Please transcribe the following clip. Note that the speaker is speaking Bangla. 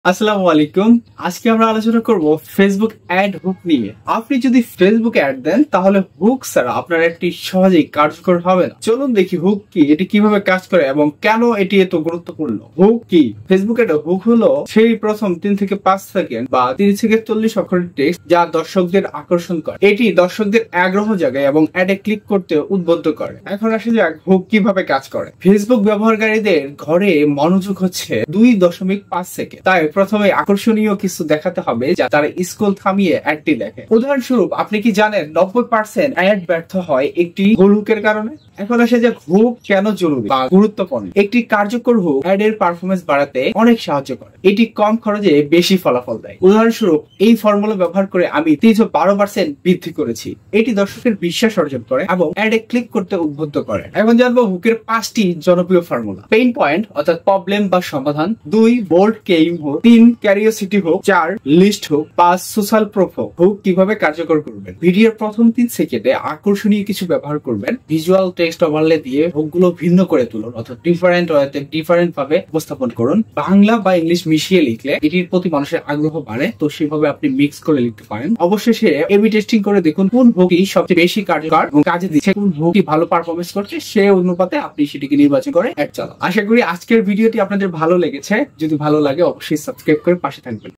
আসসালামু আলাইকুম। আজকে আমরা আলোচনা করব ফেসবুক অ্যাড হুক নিয়ে। আপনি যদি ফেসবুক অ্যাড দেন তাহলে হুক ছাড়া আপনার একটি সহজেই কার্যকর হবে না। চলুন দেখি হুক কি, এটি কিভাবে কাজ করে এবং কেন এটি এত গুরুত্বপূর্ণ। হুক কি? ফেসবুক অ্যাড হুক হলো সেই প্রথম 3 থেকে 5 সেকেন্ড বা 30 থেকে 40 অক্ষরের টেক্সট যা দর্শকদের আকর্ষণ করে। এটি দর্শকদের আগ্রহ জাগায় এবং অ্যাডে ক্লিক করতে উদ্বুদ্ধ করে। এখন আসা যাক হুক কিভাবে কাজ করে। ফেসবুক ব্যবহারকারীদের ঘরে মনোযোগ হচ্ছে 2.5 সেকেন্ড। তাই প্রথমে আকর্ষণীয় কিছু দেখাতে হবে যা তারা স্ক্রল থামিয়ে অ্যাডটি দেখে। উদাহরণস্বরূপ, আপনি কি জানেন 90% অ্যাড ব্যর্থ হয় একটি ভুল হুকের কারণে? এখন আসে যে হুক কেন জরুরি বা গুরুত্বপূর্ণ। একটি কার্যকর হুক অ্যাড এর পারফরমেন্স বাড়াতে অনেক সাহায্য করে। এটি কম খরচে বেশি ফলাফল দেয়। উদাহরণস্বরূপ, এই ফর্মুলা ব্যবহার করে আমি 312% বৃদ্ধি করেছি। এটি দর্শকের বিশ্বাস অর্জন করে এবং অ্যাডে ক্লিক করতে উদ্বুদ্ধ করে। এখন জানবো হুকের 5টি জনপ্রিয় ফর্মুলা। পেইন পয়েন্ট অর্থাৎ প্রবলেম বা সমাধান, 2 bold claim hook, 3 curiosity hook, 4 list hook, 5 social proof hook. Hook কিভাবে কার্যকর করবেন? ভিডিওর প্রথম 3 সেকেন্ডে আকর্ষণীয় কিছু ব্যবহার করবেন। ভিজুয়াল টেক্সট ওভারলে দিয়ে হুকগুলো ভিন্ন করে তুলুন অর্থাৎ ডিফারেন্ট ভাবে উপস্থাপন করুন। বাংলা বা ইংলিশ মিশিয়ে লিখলে এটির প্রতি মানুষের আগ্রহ বাড়ে, তো সেভাবে আপনি মিক্স করে লিখতে পারেন। অবশেষে এবি টেস্টিং করে দেখুন কোন হুকটি সবচেয়ে বেশি কার্যকর এবং কাজে দিচ্ছে, কোন হুকটি ভালো পারফরমেন্স করছে, সে অনুপাতে আপনি সেটিকে নির্বাচন করে অ্যাড চালান। আশা করি আজকের ভিডিওটি আপনাদের ভালো লেগেছে। যদি ভালো লাগে অবশ্যই সাবস্ক্রাইব করে পাশে থাকবেন।